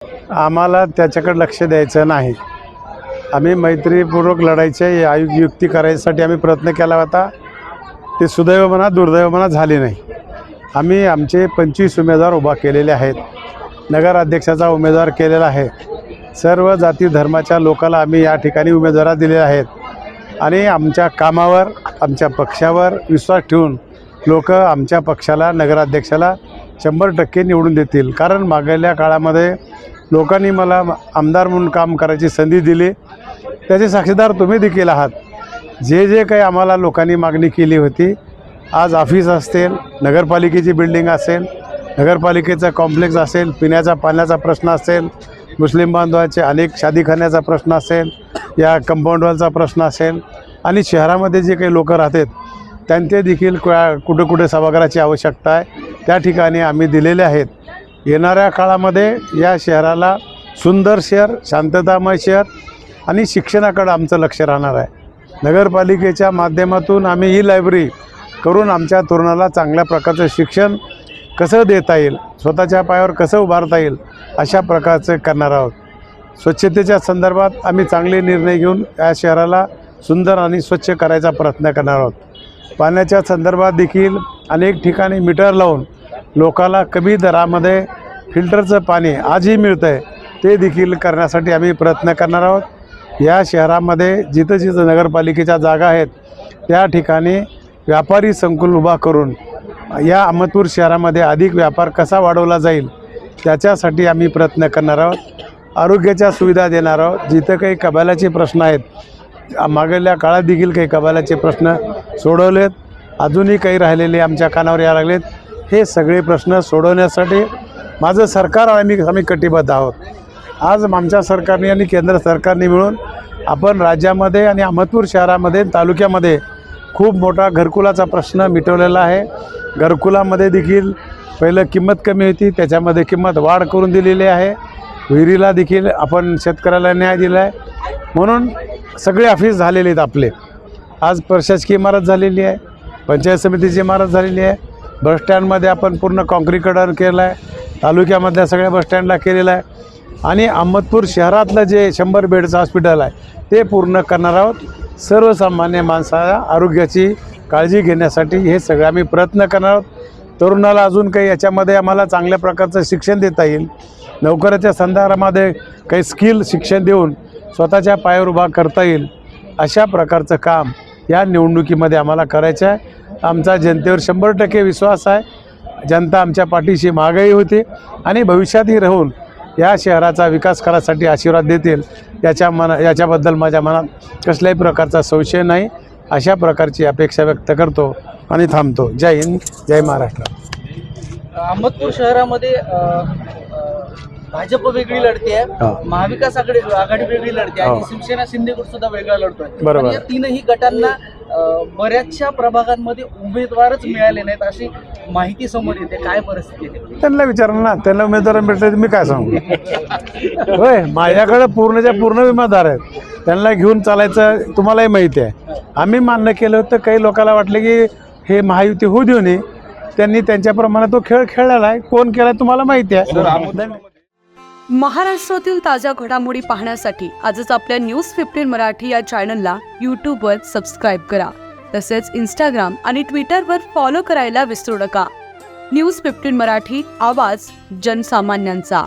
आम्हाला त्याच्याकडे लक्ष द्यायचं नाही. आम्ही मैत्रीपूर्वक लढायच्या युक्ती करायसाठी आम्ही प्रयत्न केला होता. ते सुदैव म्हणा दुर्दैव म्हणा झाले नाही. आम्ही आमचे 25 उमेदवार उभा केलेले आहेत. नगराध्यक्षाचा उमेदवार केलेला आहे. सर्व जाती धर्माच्या लोकांना आम्ही या ठिकाणी उमेदवार दिलेले आहेत आणि आमच्या कामावर आमच्या पक्षावर विश्वास ठेवून लोक आमच्या पक्षाला नगराध्यक्षाला 100% निवडून देतील. कारण मागल्या काळामध्ये लोकांनी मला आमदार म्हणून काम करायची संधी दिली. त्याचे साक्षीदार तुम्ही देखील आहात. जे काही आम्हाला लोकांनी मागणी केली होती, आज ऑफिस असतील, नगरपालिकेची बिल्डिंग असेल, नगरपालिकेचा कॉम्प्लेक्स असेल, पिण्याचा पाण्याचा प्रश्न असेल, मुस्लिम बांधवांचे अनेक शादीखान्याचा प्रश्न असेल, या कंपाऊंड वॉलचा प्रश्न असेल आणि शहरामध्ये जे काही लोक राहतात त्यांचे देखील कुठे कुठे सभागृहाची आवश्यकता आहे, त्या ठिकाणी आम्ही दिलेले आहेत. येणाऱ्या काळामध्ये या शहराला सुंदर शहर, शांततामय शहर आणि शिक्षणाकडे आमचं लक्ष राहणार आहे. नगरपालिकेच्या माध्यमातून आम्ही ही लायब्ररी करून आमच्या तरुणाला चांगल्या प्रकारचं शिक्षण कसं देता येईल, स्वतःच्या पायावर कसं उभारता येईल अशा प्रकारचं करणार आहोत. स्वच्छतेच्या संदर्भात आम्ही चांगले निर्णय घेऊन या शहराला सुंदर आणि स्वच्छ करायचा प्रयत्न करणार आहोत. पाण्याच्या संदर्भात देखील अनेक ठिकाणी मीटर लावून लोकाला कमी दरामध्ये फिल्टरचं पाणी आजही मिळतं आहे, ते देखील करण्यासाठी आम्ही प्रयत्न करणार आहोत. या शहरामध्ये जिथं जिथं नगरपालिकेच्या जागा आहेत त्या ठिकाणी व्यापारी संकुल उभा करून या अहमदपूर शहरामध्ये अधिक व्यापार कसा वाढवला जाईल त्याच्यासाठी आम्ही प्रयत्न करणार आहोत. आरोग्याच्या सुविधा देणार आहोत. जिथं काही कबालाचे प्रश्न आहेत, मागल्या काळात देखील काही कबालाचे प्रश्न सोडवलेत, अजूनही काही राहिलेले आमच्या कानावर यायला लागलेत. हे सगळे प्रश्न सोडवण्यासाठी माझं सरकार आम्ही कटिबद्ध आहोत. आज आमच्या सरकारने आणि केंद्र सरकारने मिळून आपण राज्यामध्ये आणि अहमदपूर शहरामध्ये तालुक्यामध्ये खूप मोठा घरकुलाचा प्रश्न मिटवलेला आहे. घरकुलामध्ये देखील पहिलं किंमत कमी होती, त्याच्यामध्ये किंमत वाढ करून दिलेली आहे. विहिरीला देखील आपण शेतकऱ्याला न्याय दिला आहे. म्हणून सगळे ऑफिस झालेले आहेत आपले. आज प्रशासकीय इमारत झालेली आहे, पंचायत समितीची इमारत झालेली आहे. बसस्टँडमध्ये आपण पूर्ण काँक्रीकरण केलं आहे. तालुक्यामधल्या सगळ्या बसस्टँडला केलेलं आहे आणि अहमदपूर शहरातलं जे 100 बेडचं हॉस्पिटल आहे ते पूर्ण करणार आहोत. सर्वसामान्य माणसाला आरोग्याची काळजी घेण्यासाठी हे सगळं आम्ही प्रयत्न करणार आहोत. तरुणाला अजून काही याच्यामध्ये आम्हाला चांगल्या प्रकारचं शिक्षण देता येईल, नोकरीच्या संदर्भामध्ये काही स्किल शिक्षण देऊन स्वतःच्या पायावर उभा करता येईल, अशा प्रकारचं काम या निवडणुकीमध्ये आम्हाला करायचं आहे. आमचा जनतेवर 100% विश्वास आहे. जनता आमच्या पाठीशी मागही होती आणि भविष्यातही राहून या शहराचा विकास करायसाठी आशीर्वाद देतील याच्याबद्दल माझ्या मनात कसल्याही प्रकारचा संशय नाही. अशा प्रकारची अपेक्षा व्यक्त करतो आणि थांबतो. जय हिंद, जय महाराष्ट्र. अहमदपूर शहरामध्ये भाजप वेगळी लढते आहे, महाविकास आघाडी वेगळी लढते आणि शिवसेना शिंदे गट सुद्धा वेगळा लढतोय. बरोबर. या तीनही गटांना बऱ्याचशा प्रभागांमध्ये उमेदवारच मिळाले नाहीत अशी माहिती समोर येते. काय परिस्थिती आहे? त्यांना विचारलं ना, त्यांना उमेदवार भेटले मी काय सांगू. होय, माझ्याकडे पूर्णच्या पूर्ण उमेदवार आहेत. त्यांना घेऊन चालायचं तुम्हालाही माहिती आहे. आम्ही मान्य केलं होतं. काही लोकांना वाटलं की हे महायुती होऊ देऊ नये. त्यांनी त्यांच्याप्रमाणे तो खेळ खेळलेला आहे. कोण केला तुम्हाला माहिती आहे. महाराष्ट्रातील ताज्या घडामोडी पाहण्यासाठी आजच आपल्या न्यूज 15 मराठी या चॅनलला यूट्यूबवर सबस्क्राईब करा. तसेच इंस्टाग्राम आणि ट्विटरवर फॉलो करायला विसरू नका. न्यूज 15 मराठी, आवाज जनसामान्यांचा.